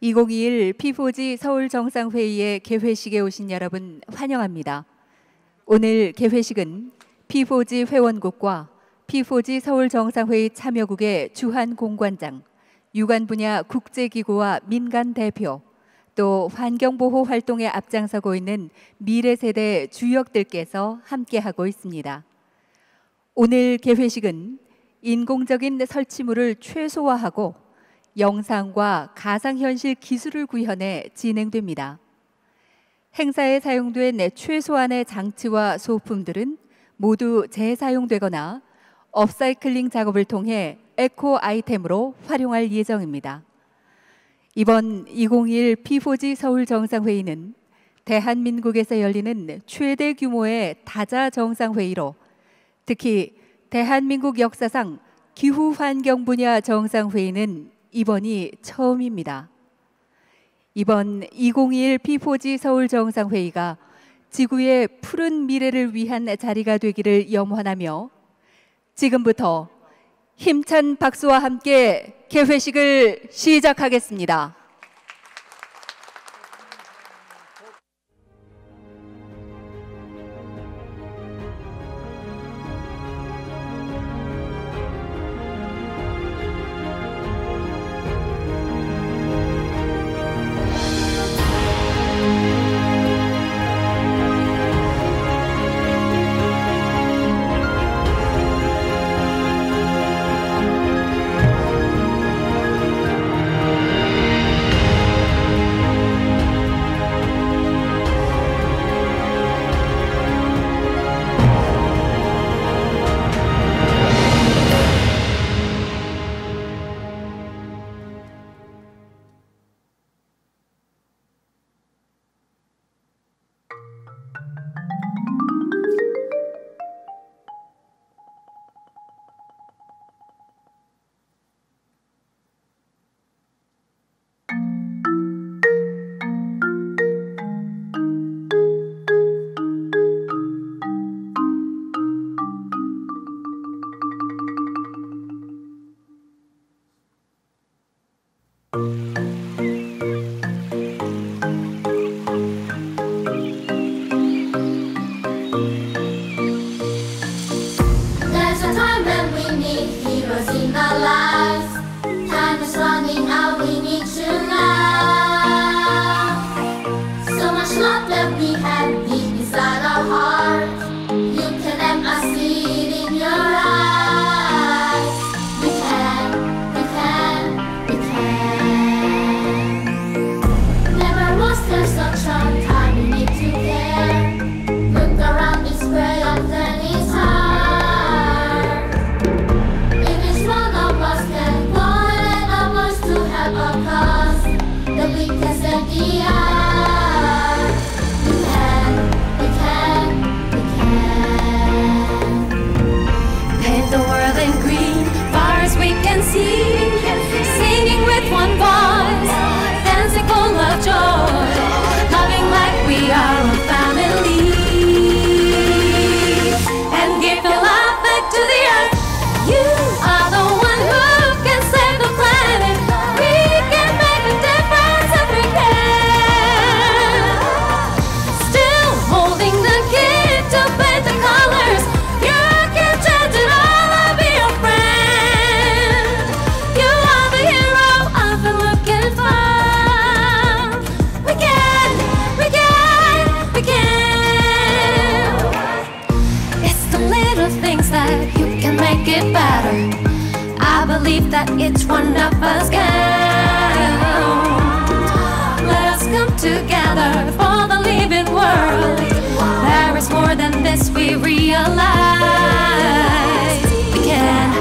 2021 P4G 서울정상회의의 개회식에 오신 여러분 환영합니다. 오늘 개회식은 P4G 회원국과 P4G 서울정상회의 참여국의 주한 공관장, 유관 분야 국제기구와 민간 대표, 또 환경보호 활동에 앞장서고 있는 미래세대 주역들께서 함께하고 있습니다. 오늘 개회식은 인공적인 설치물을 최소화하고 영상과 가상현실 기술을 구현해 진행됩니다. 행사에 사용된 최소한의 장치와 소품들은 모두 재사용되거나 업사이클링 작업을 통해 에코 아이템으로 활용할 예정입니다. 이번 2021 P4G 서울정상회의는 대한민국에서 열리는 최대 규모의 다자 정상회의로 특히 대한민국 역사상 기후환경 분야 정상회의는 이번이 처음입니다. 이번 2021 P4G 서울정상회의가 지구의 푸른 미래를 위한 자리가 되기를 염원하며 지금부터 힘찬 박수와 함께 개회식을 시작하겠습니다. Each one of us count. Let us come together for the living world. There is more than this, we realize. We can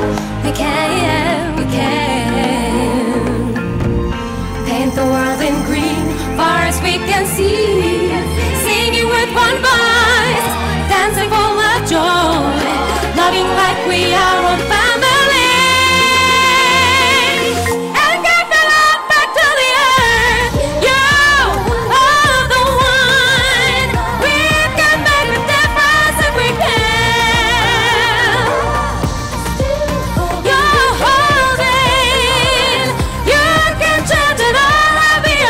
paint the world in green, far as we can see. Singing with one voice, dancing full of joy, loving like we are one family. You're holding, you can change it all.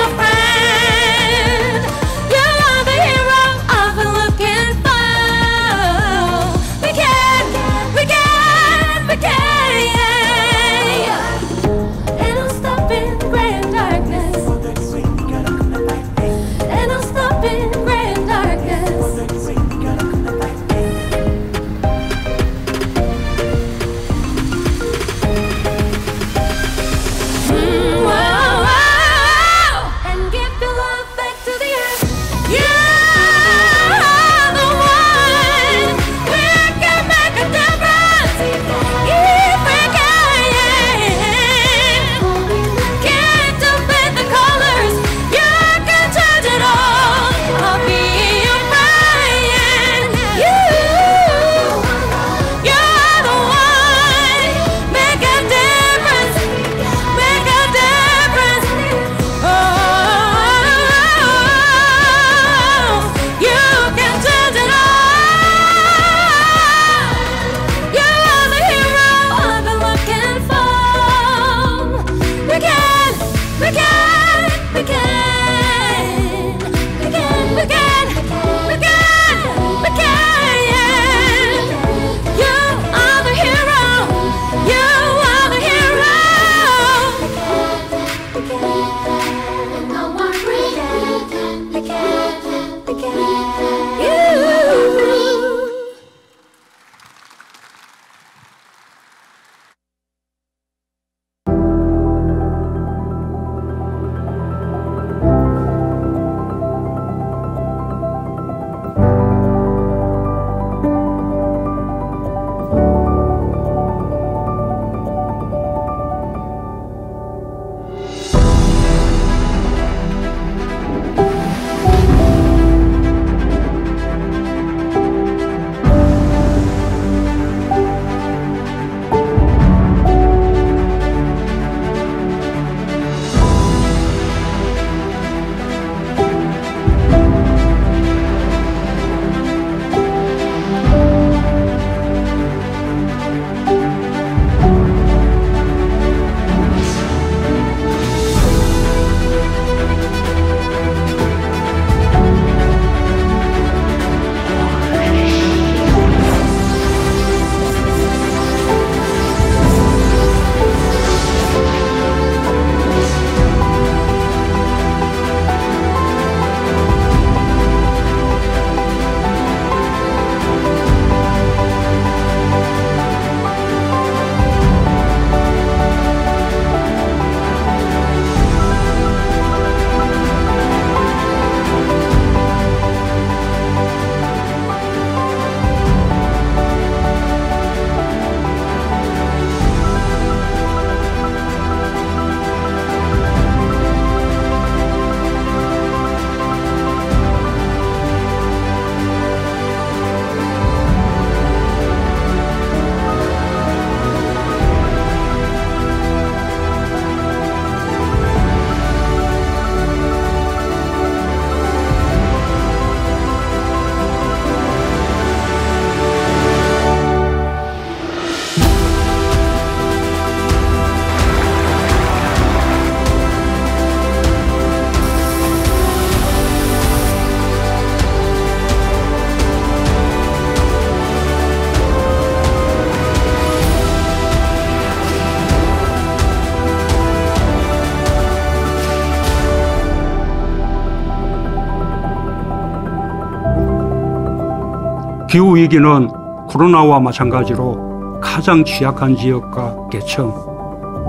기후위기는 코로나와 마찬가지로 가장 취약한 지역과 계층,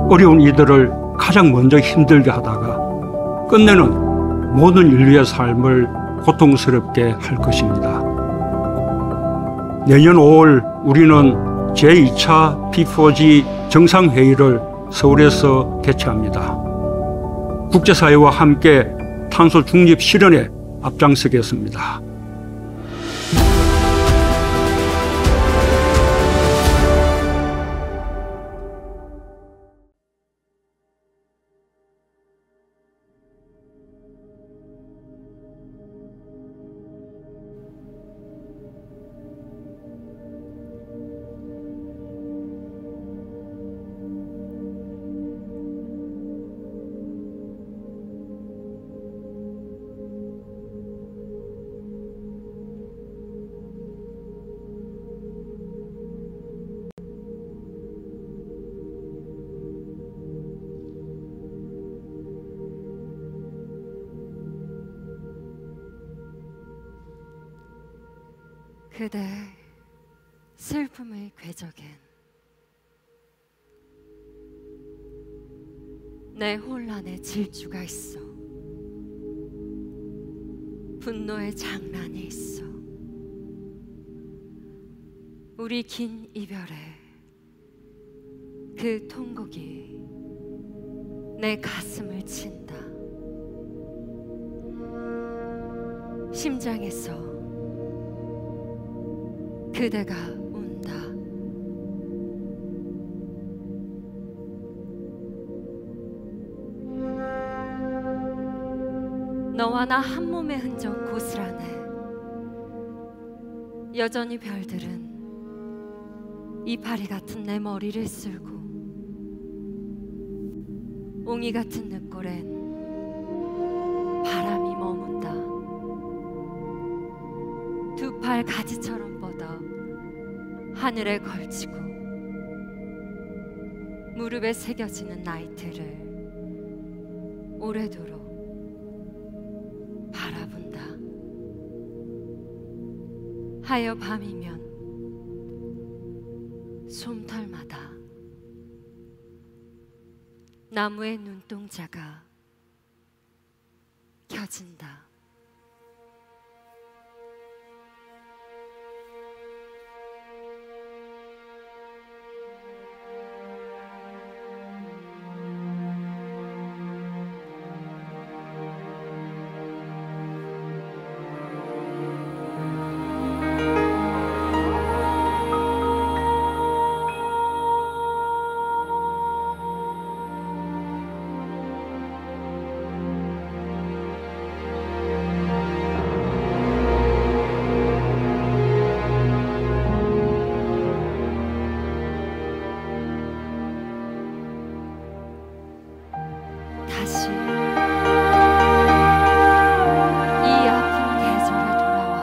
어려운 이들을 가장 먼저 힘들게 하다가 끝내는 모든 인류의 삶을 고통스럽게 할 것입니다. 내년 5월 우리는 제2차 P4G 정상회의를 서울에서 개최합니다. 국제사회와 함께 탄소 중립 실현에 앞장서겠습니다. 그대 슬픔의 궤적엔 내 혼란의 질주가 있어. 분노의 장난이 있어. 우리 긴 이별에 그 통곡이 내 가슴을 친다. 심장에서 그대가 운다. 너와 나 한 몸의 흔적 고스란해. 여전히 별들은 이파리 같은 내 머리를 쓸고 옹이 같은 늪골엔 날 가지처럼 뻗어 하늘에 걸치고 무릎에 새겨지는 나이트를 오래도록 바라본다. 하여 밤이면 솜털마다 나무의 눈동자가 켜진다. 다시 이 아픈 계절에 돌아와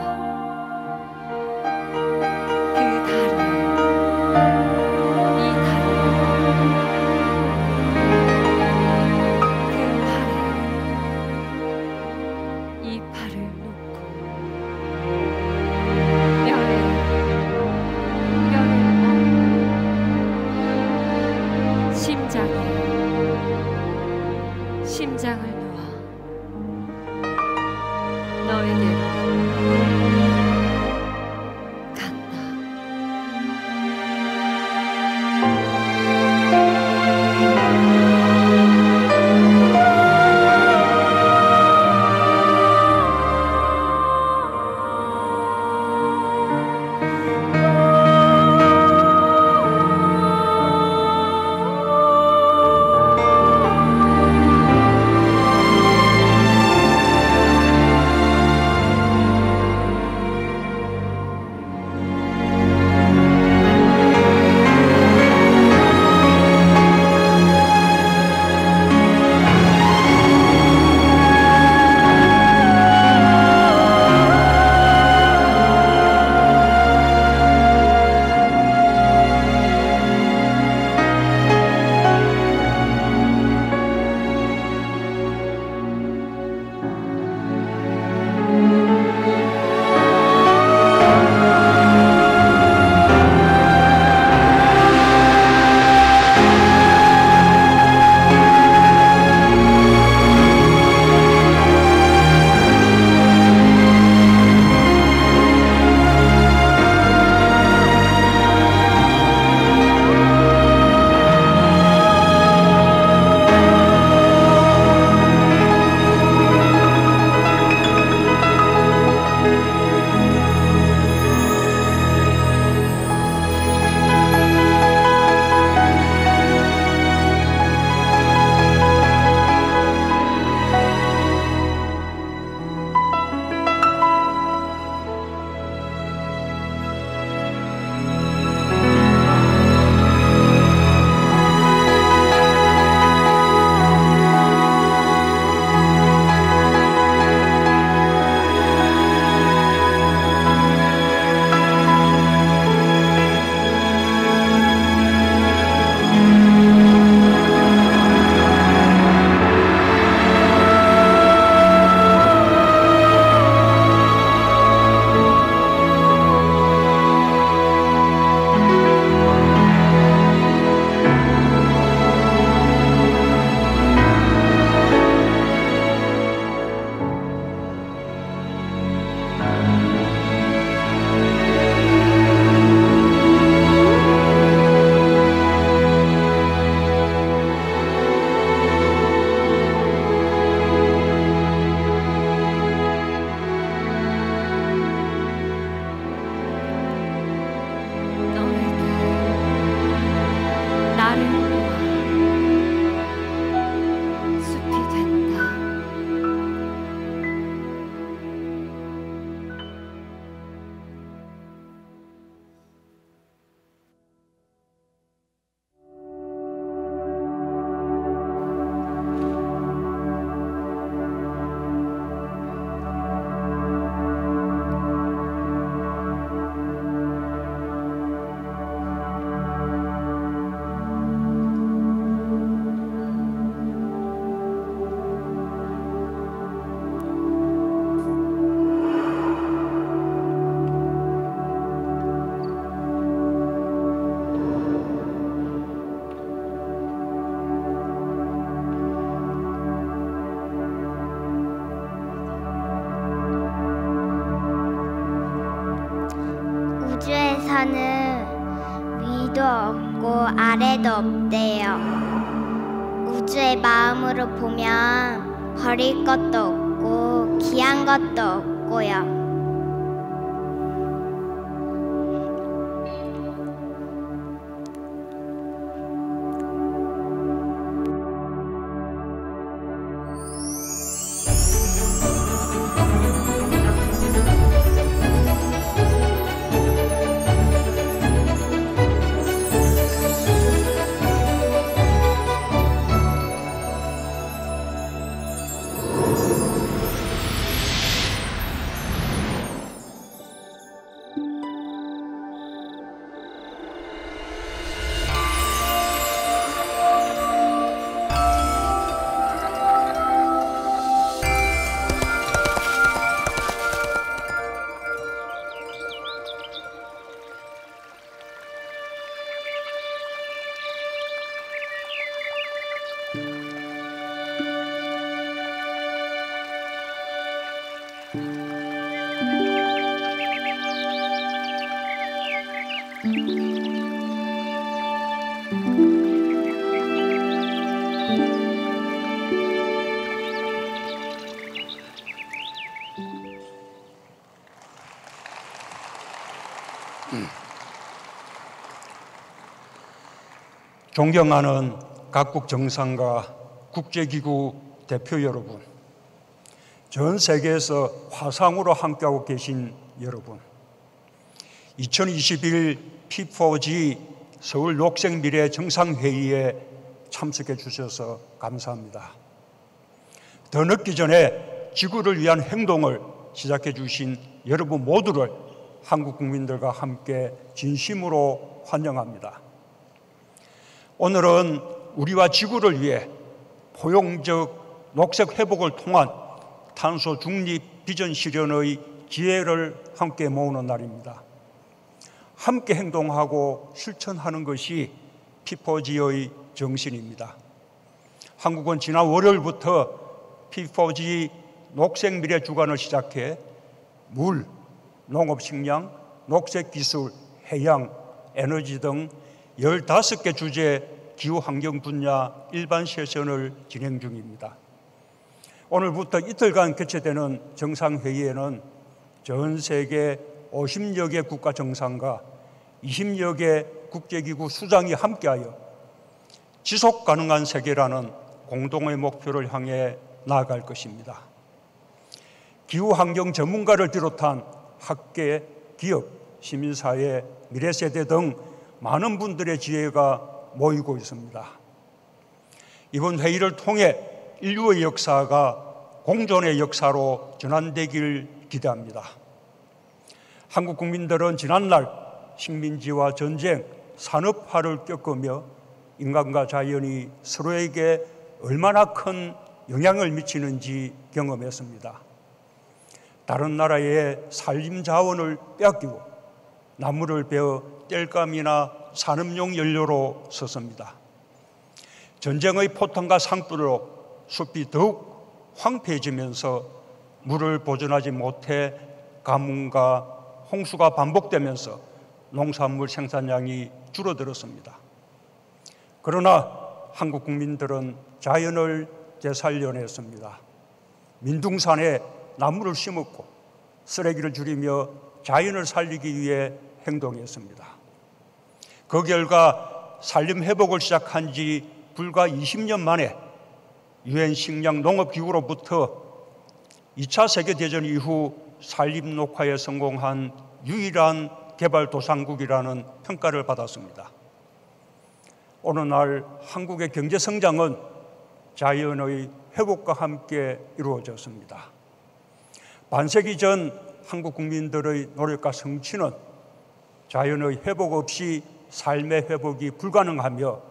그 다리에 이 다리에 그 팔에 이 팔을 놓고 뼈에 뼈를 얹고 심장을 놓아 너에게로 간다. 우주에서는 위도 없고 아래도 없대요. 우주의 마음으로 보면 버릴 것도 없고 귀한 것도 없고요. 존경하는 각국 정상과 국제기구 대표 여러분, 전 세계에서 화상으로 함께하고 계신 여러분, 2021 P4G 서울 녹색미래 정상회의에 참석해 주셔서 감사합니다. 더 늦기 전에 지구를 위한 행동을 시작해 주신 여러분 모두를 한국 국민들과 함께 진심으로 환영합니다. 오늘은 우리와 지구를 위해 포용적 녹색 회복을 통한 탄소 중립 비전 실현의 기회를 함께 모으는 날입니다. 함께 행동하고 실천하는 것이 P4G의 정신입니다. 한국은 지난 월요일부터 P4G 녹색 미래 주간을 시작해 물, 농업 식량, 녹색 기술, 해양, 에너지 등 15개 주제 기후환경 분야 일반 세션을 진행 중입니다. 오늘부터 이틀간 개최되는 정상회의에는 전 세계 50여 개 국가 정상과 20여 개 국제기구 수장이 함께하여 지속가능한 세계라는 공동의 목표를 향해 나아갈 것입니다. 기후환경 전문가를 비롯한 학계, 기업, 시민사회, 미래세대 등 많은 분들의 지혜가 모이고 있습니다. 이번 회의를 통해 인류의 역사가 공존의 역사로 전환되길 기대합니다. 한국 국민들은 지난날 식민지와 전쟁, 산업화를 겪으며 인간과 자연이 서로에게 얼마나 큰 영향을 미치는지 경험했습니다. 다른 나라의 산림 자원을 빼앗기고 나무를 베어 땔감이나 산업용 연료로 썼습니다. 전쟁의 포탄과 상불로 숲이 더욱 황폐해지면서 물을 보존하지 못해 가뭄과 홍수가 반복되면서 농산물 생산량이 줄어들었습니다. 그러나 한국 국민들은 자연을 되살려냈습니다. 민둥산에 나무를 심었고 쓰레기를 줄이며 자연을 살리기 위해 행동했습니다. 그 결과 산림 회복을 시작한 지 불과 20년 만에 유엔 식량 농업기구로부터 2차 세계대전 이후 산림 녹화에 성공한 유일한 개발도상국이라는 평가를 받았습니다. 오늘날 한국의 경제성장은 자연의 회복과 함께 이루어졌습니다. 반세기 전 한국 국민들의 노력과 성취는 자연의 회복 없이 삶의 회복이 불가능하며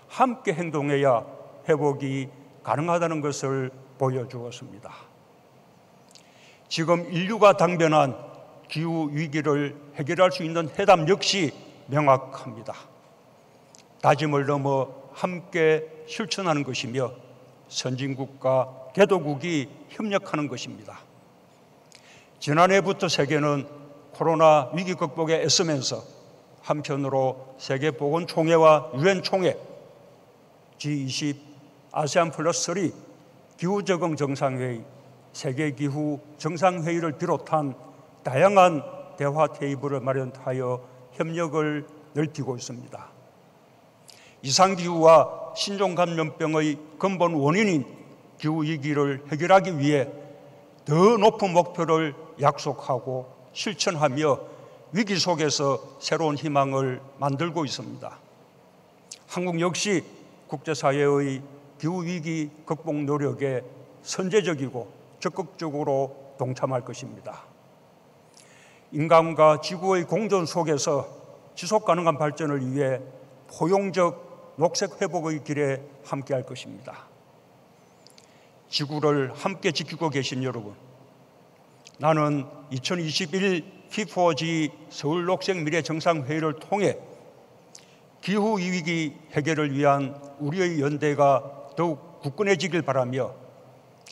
함께 행동해야 회복이 가능하다는 것을 보여주었습니다. 지금 인류가 당면한 기후 위기를 해결할 수 있는 해답 역시 명확합니다. 다짐을 넘어 함께 실천하는 것이며 선진국과 개도국이 협력하는 것입니다. 지난해부터 세계는 코로나 위기 극복에 애쓰면서 한편으로 세계보건총회와 유엔총회, G20, 아세안 플러스 3, 기후적응 정상회의, 세계기후 정상회의를 비롯한 다양한 대화 테이블을 마련하여 협력을 넓히고 있습니다. 이상기후와 신종감염병의 근본 원인인 기후위기를 해결하기 위해 더 높은 목표를 약속하고 실천하며 위기 속에서 새로운 희망을 만들고 있습니다. 한국 역시 국제사회의 기후위기 극복 노력에 선제적이고 적극적으로 동참할 것입니다. 인간과 지구의 공존 속에서 지속가능한 발전을 위해 포용적 녹색 회복의 길에 함께할 것입니다. 지구를 함께 지키고 계신 여러분, 나는 2021 P4G 서울 녹색 미래 정상회의를 통해 기후위기 해결을 위한 우리의 연대가 더욱 굳건해지길 바라며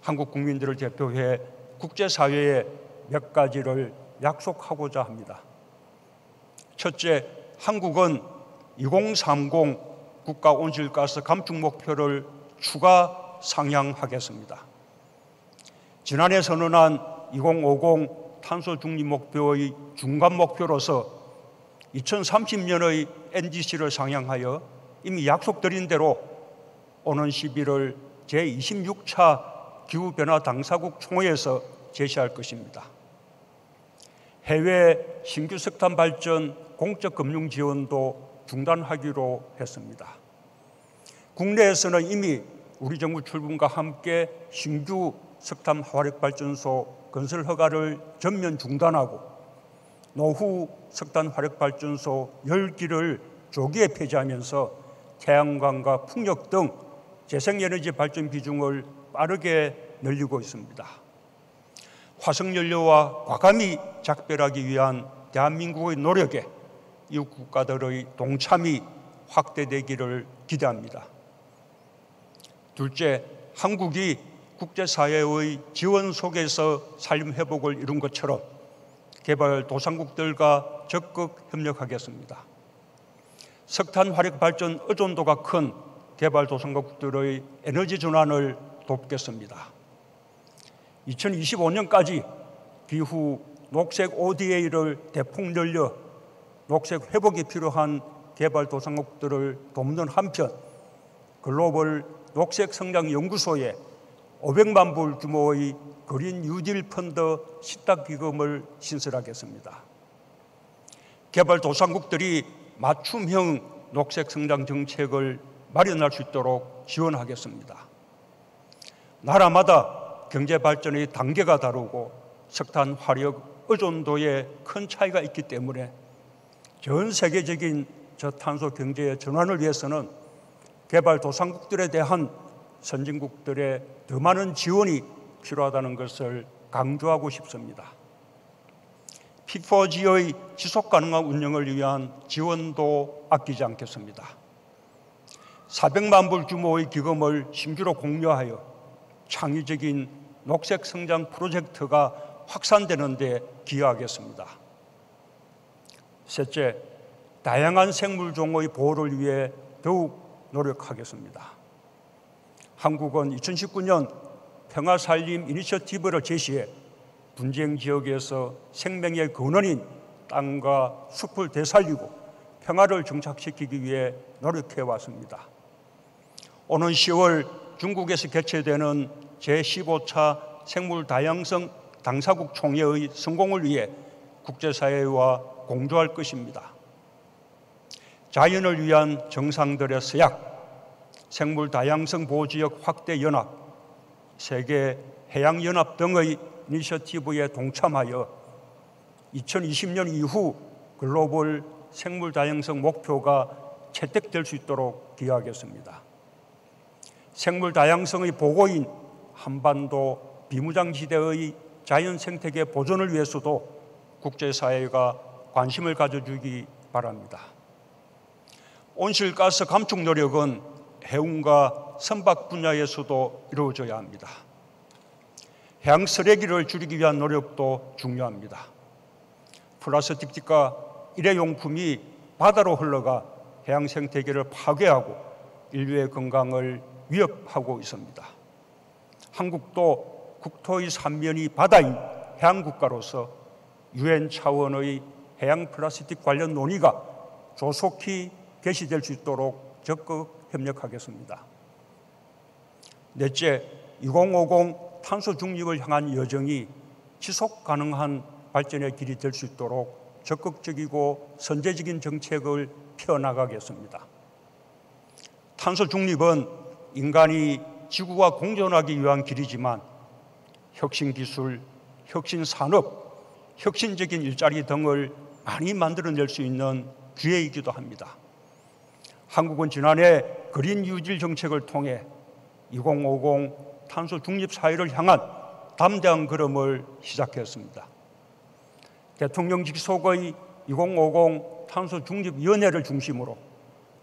한국 국민들을 대표해 국제사회에 몇 가지를 약속하고자 합니다. 첫째, 한국은 2030 국가 온실가스 감축 목표를 추가 상향하겠습니다. 지난해 선언한 2050 탄소 중립 목표의 중간 목표로서 2030년의 NDC를 상향하여 이미 약속드린 대로 오는 11월 제26차 기후변화 당사국 총회에서 제시할 것입니다. 해외 신규 석탄 발전 공적 금융 지원도 중단하기로 했습니다. 국내에서는 이미 우리 정부 출범과 함께 신규 석탄 화력 발전소 건설 허가를 전면 중단하고 노후 석탄 화력 발전소 10기를 조기에 폐지하면서 태양광과 풍력 등 재생에너지 발전 비중을 빠르게 늘리고 있습니다. 화석연료와 과감히 작별하기 위한 대한민국의 노력에 이웃 국가들의 동참이 확대되기를 기대합니다. 둘째, 한국이 국제사회의 지원 속에서 산림 회복을 이룬 것처럼 개발도상국들과 적극 협력하겠습니다. 석탄 화력 발전 의존도가 큰 개발도상국들의 에너지 전환을 돕겠습니다. 2025년까지 기후 녹색 ODA를 대폭 늘려 녹색 회복이 필요한 개발도상국들을 돕는 한편 글로벌 녹색 성장 연구소에 500만 불 규모의 그린 뉴딜 펀드 신탁 기금을 신설하겠습니다. 개발도상국들이 맞춤형 녹색 성장 정책을 마련할 수 있도록 지원하겠습니다. 나라마다 경제 발전의 단계가 다르고 석탄 화력 의존도에 큰 차이가 있기 때문에 전 세계적인 저탄소 경제의 전환을 위해서는 개발도상국들에 대한 선진국들의 더 많은 지원이 필요하다는 것을 강조하고 싶습니다. P4G의 지속가능한 운영을 위한 지원도 아끼지 않겠습니다. 400만 불 규모의 기금을 신규로 공유하여 창의적인 녹색 성장 프로젝트가 확산되는 데 기여하겠습니다. 셋째, 다양한 생물종의 보호를 위해 더욱 노력하겠습니다. 한국은 2019년 평화살림 이니셔티브를 제시해 분쟁 지역에서 생명의 근원인 땅과 숲을 되살리고 평화를 정착시키기 위해 노력해 왔습니다. 오는 10월 중국에서 개최되는 제15차 생물다양성 당사국 총회의 성공을 위해 국제사회와 공조할 것입니다. 자연을 위한 정상들의 서약, 생물다양성 보호지역 확대 연합, 세계 해양연합 등의 이니셔티브에 동참하여 2020년 이후 글로벌 생물다양성 목표가 채택될 수 있도록 기여하겠습니다. 생물다양성의 보고인 한반도 비무장지대의 자연생태계 보존을 위해서도 국제사회가 관심을 가져주기 바랍니다. 온실가스 감축 노력은 해운과 선박 분야에서도 이루어져야 합니다. 해양 쓰레기를 줄이기 위한 노력도 중요합니다. 플라스틱과 일회용품이 바다로 흘러가 해양 생태계를 파괴하고 인류의 건강을 위협하고 있습니다. 한국도 국토의 3면이 바다인 해양국가로서 UN 차원의 해양 플라스틱 관련 논의가 조속히 개시될 수 있도록 적극 협력하겠습니다. 넷째, 2050 탄소 중립을 향한 여정이 지속 가능한 발전의 길이 될 수 있도록 적극적이고 선제적인 정책을 펴나가겠습니다. 탄소 중립은 인간이 지구와 공존하기 위한 길이지만 혁신 기술, 혁신 산업, 혁신적인 일자리 등을 많이 만들어낼 수 있는 기회이기도 합니다. 한국은 지난해 그린 뉴딜 정책을 통해 2050 탄소 중립 사회를 향한 담대한 걸음을 시작했습니다. 대통령 직속의 2050 탄소 중립 위원회를 중심으로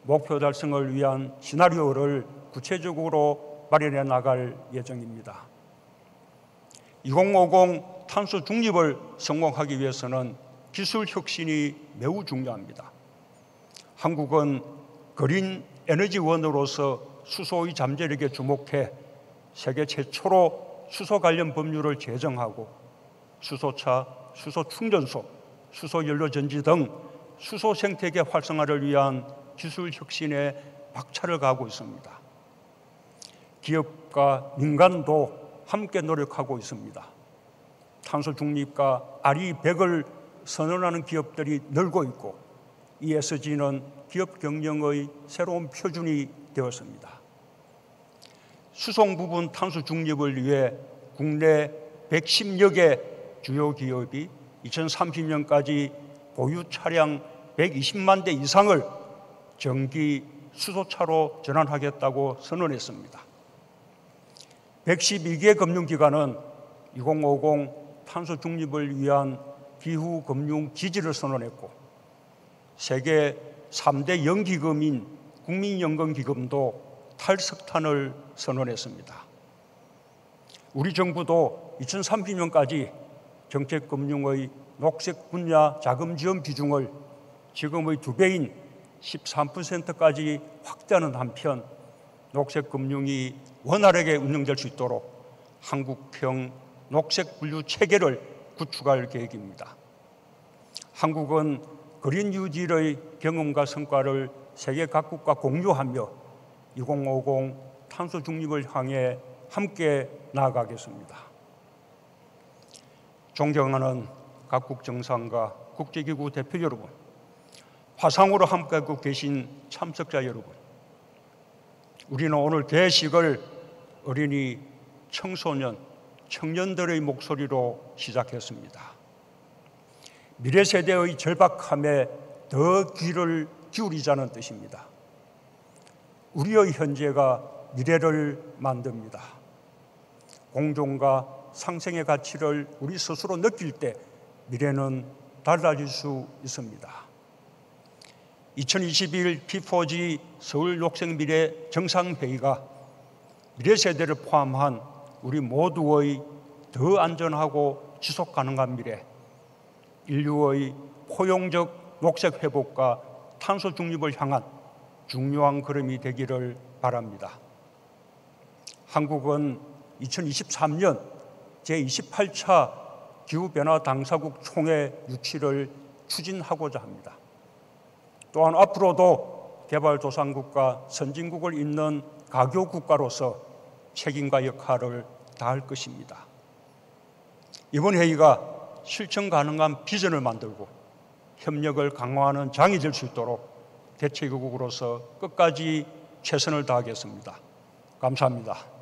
목표 달성을 위한 시나리오를 구체적으로 마련해 나갈 예정입니다. 2050 탄소 중립을 성공하기 위해서는 기술 혁신이 매우 중요합니다. 한국은 그린 에너지원으로서 수소의 잠재력에 주목해 세계 최초로 수소 관련 법률을 제정하고 수소차, 수소 충전소, 수소 연료 전지 등 수소 생태계 활성화를 위한 기술 혁신에 박차를 가하고 있습니다. 기업과 민간도 함께 노력하고 있습니다. 탄소 중립과 RE100을 선언하는 기업들이 늘고 있고 ESG는 기업 경영의 새로운 표준이 되었습니다. 수송 부분 탄소 중립을 위해 국내 110여 개 주요 기업이 2030년까지 보유 차량 120만 대 이상을 전기 수소차로 전환하겠다고 선언했습니다. 112개 금융기관은 2050 탄소 중립을 위한 기후 금융 지지를 선언했고 세계 3대 연기금인 국민연금기금도 탈석탄을 선언했습니다. 우리 정부도 2030년까지 정책금융의 녹색 분야 자금 지원 비중을 지금의 2배인 13%까지 확대하는 한편 녹색 금융이 원활하게 운영될 수 있도록 한국형 녹색 분류 체계를 구축할 계획입니다. 한국은 그린 뉴딜의 경험과 성과를 세계 각국과 공유하며 2050 탄소 중립을 향해 함께 나아가겠습니다. 존경하는 각국 정상과 국제기구 대표 여러분, 화상으로 함께하고 계신 참석자 여러분, 우리는 오늘 개식을 어린이, 청소년, 청년들의 목소리로 시작했습니다. 미래 세대의 절박함에 더 귀를 기울이자는 뜻입니다. 우리의 현재가 미래를 만듭니다. 공존과 상생의 가치를 우리 스스로 느낄 때 미래는 달라질 수 있습니다. 2021 P4G 서울 녹색미래 정상회의가 미래 세대를 포함한 우리 모두의 더 안전하고 지속 가능한 미래, 인류의 포용적 녹색 회복과 탄소 중립을 향한 중요한 걸음이 되기를 바랍니다. 한국은 2023년 제28차 기후변화 당사국 총회 유치를 추진하고자 합니다. 또한 앞으로도 개발도상국과 선진국을 잇는 가교국가로서 책임과 역할을 다할 것입니다. 이번 회의가 실천 가능한 비전을 만들고 협력을 강화하는 장이 될 수 있도록 대책국으로서 끝까지 최선을 다하겠습니다. 감사합니다.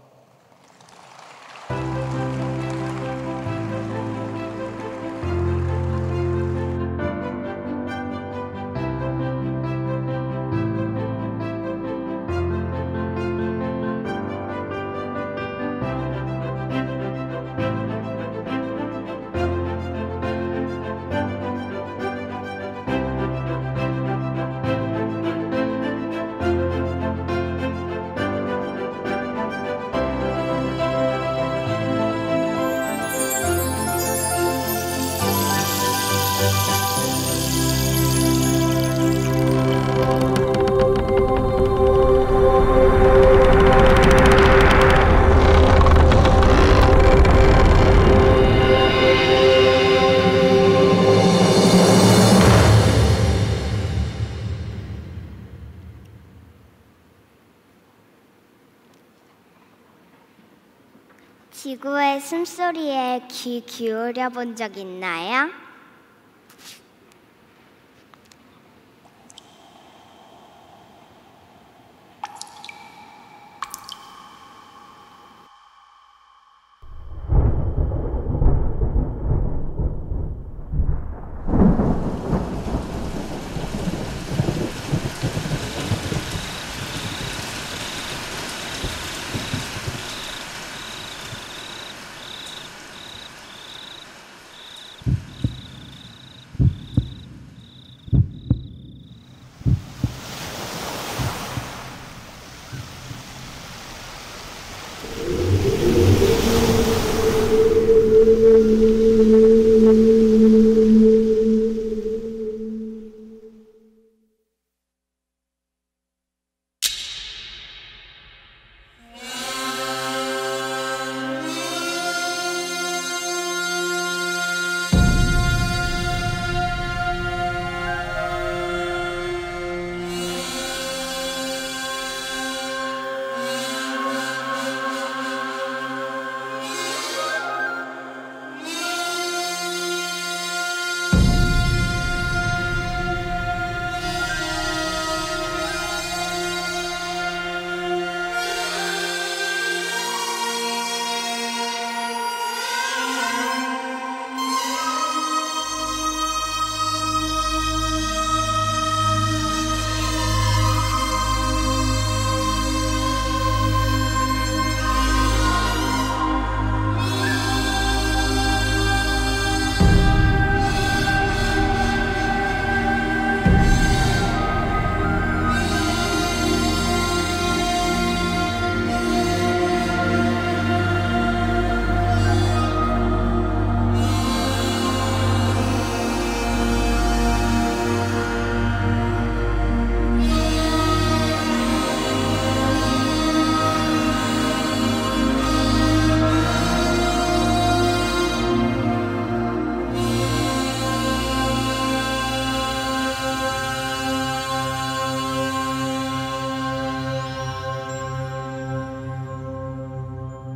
지구의 숨소리에 귀 기울여 본 적 있나요?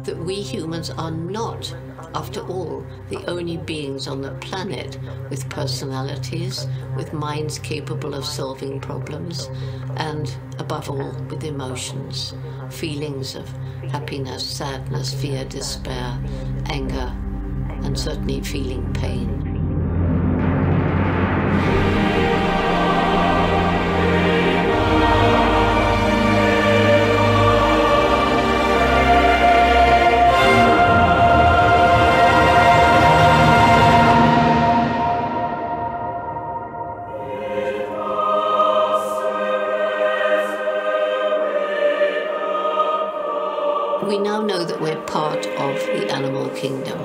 That we humans are not, after all, the only beings on the planet with personalities, with minds capable of solving problems, and above all, with emotions, feelings of happiness, sadness, fear, despair, anger, and certainly feeling pain. We now know that we're part of the animal kingdom.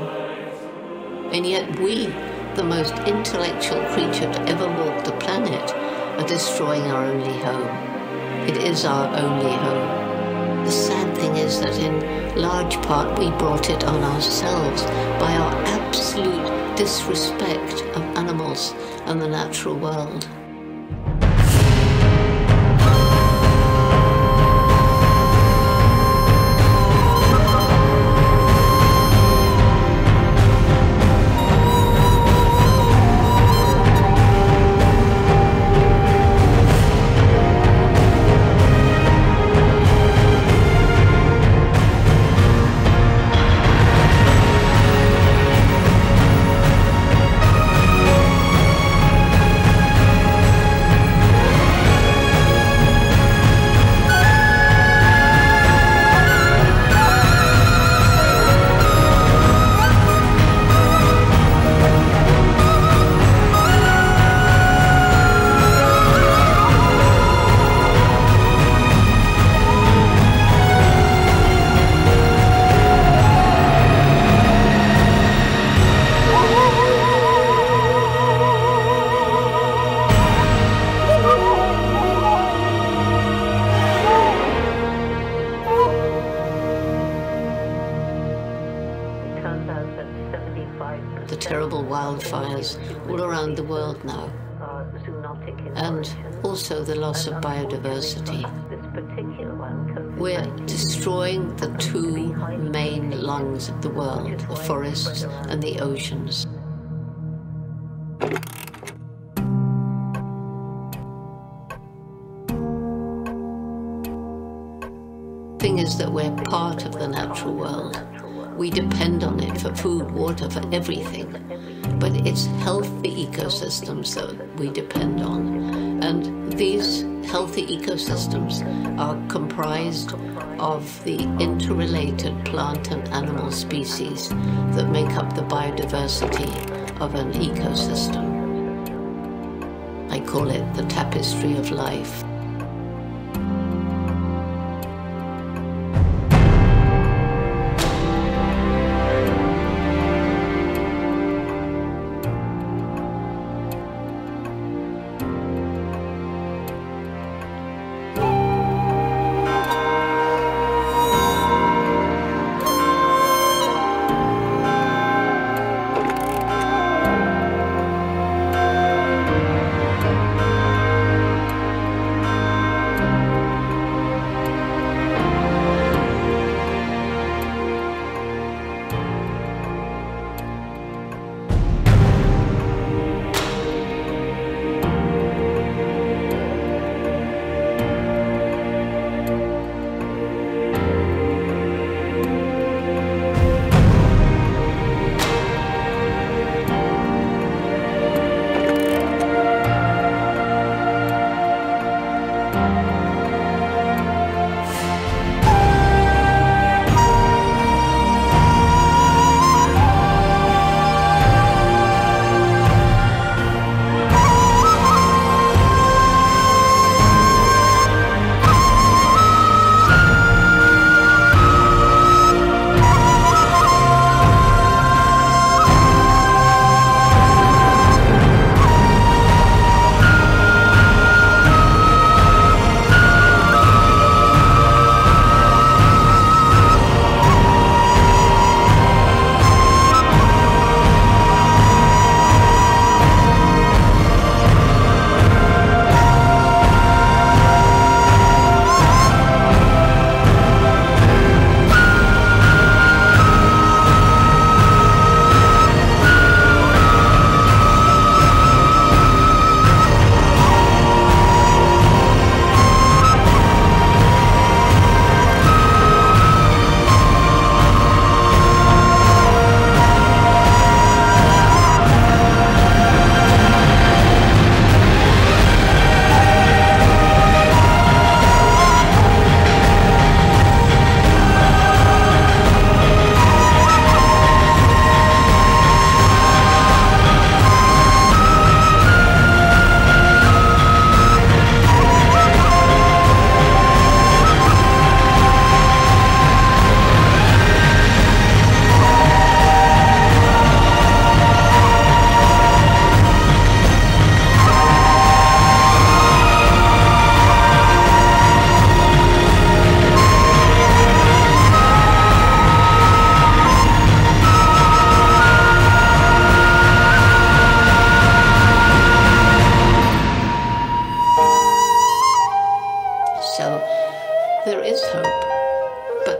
And yet we, the most intellectual creature to ever walk the planet, are destroying our only home. It is our only home. The sad thing is that in large part we brought it on ourselves by our absolute disrespect of animals and the natural world. The terrible wildfires all around the world now, and also the loss of biodiversity. we're destroying the two main lungs of the world, the forests and the oceans. The thing is that we're part of the natural world. We depend on it for food, water, for everything. But it's healthy ecosystems that we depend on. And these healthy ecosystems are comprised of the interrelated plant and animal species that make up the biodiversity of an ecosystem. I call it the tapestry of life.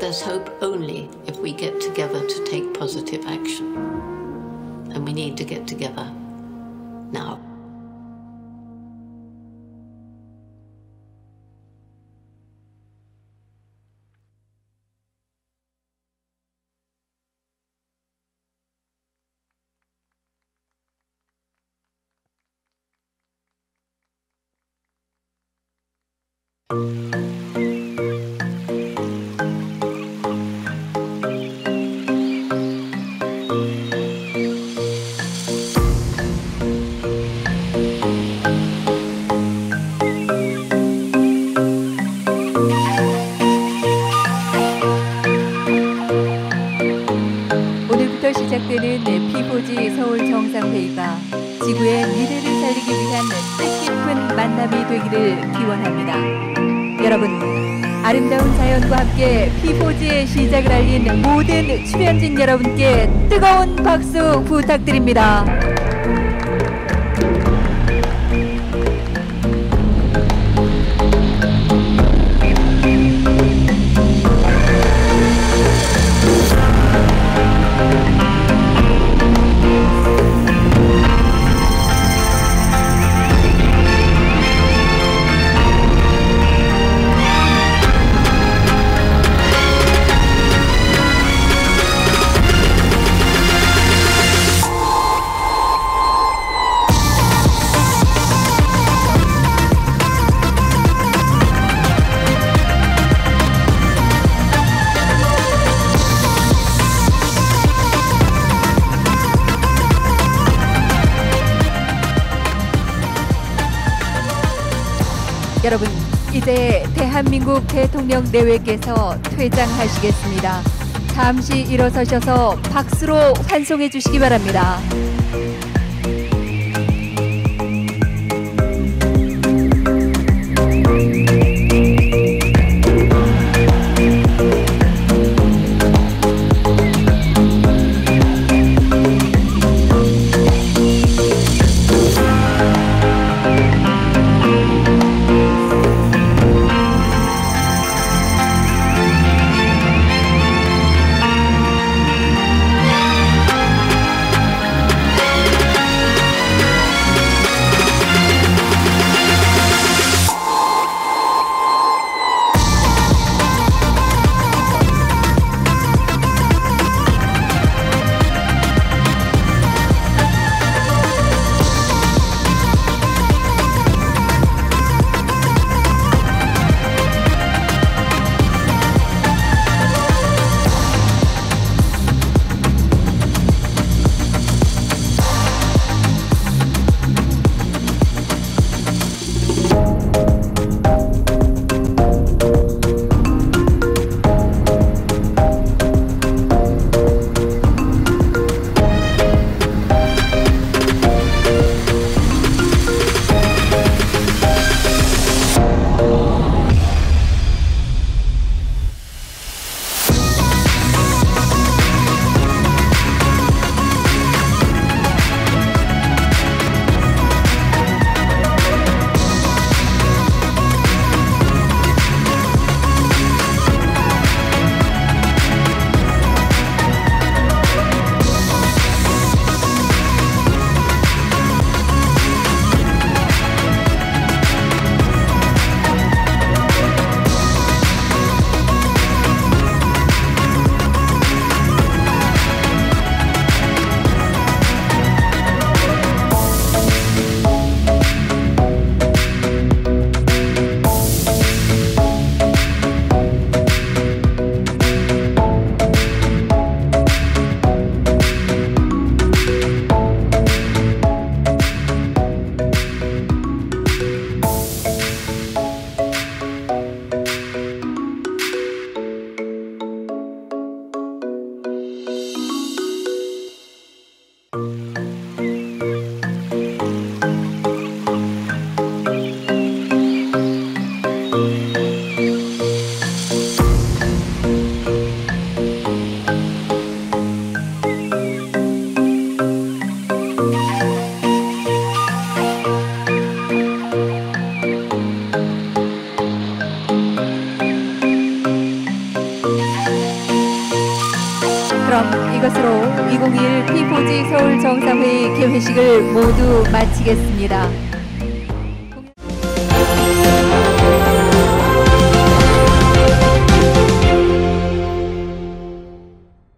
There's hope only if we get together to take positive action. And we need to get together now. 오늘부터 시작되는 P4G 서울 정상회의가 지구의 미래를 살리기 위한 뜻깊은 만남이 되기를 기원합니다. 여러분, 아름다운 자연과 함께 P4G의 시작을 알린 모든 출연진 여러분께 뜨거운 박수 부탁드립니다. 여러분, 이제 대한민국 대통령 내외께서 퇴장하시겠습니다. 잠시 일어서셔서 박수로 환송해 주시기 바랍니다. 그럼 이것으로 2021 P4G 서울 정상회의 개회식을 모두 마치겠습니다.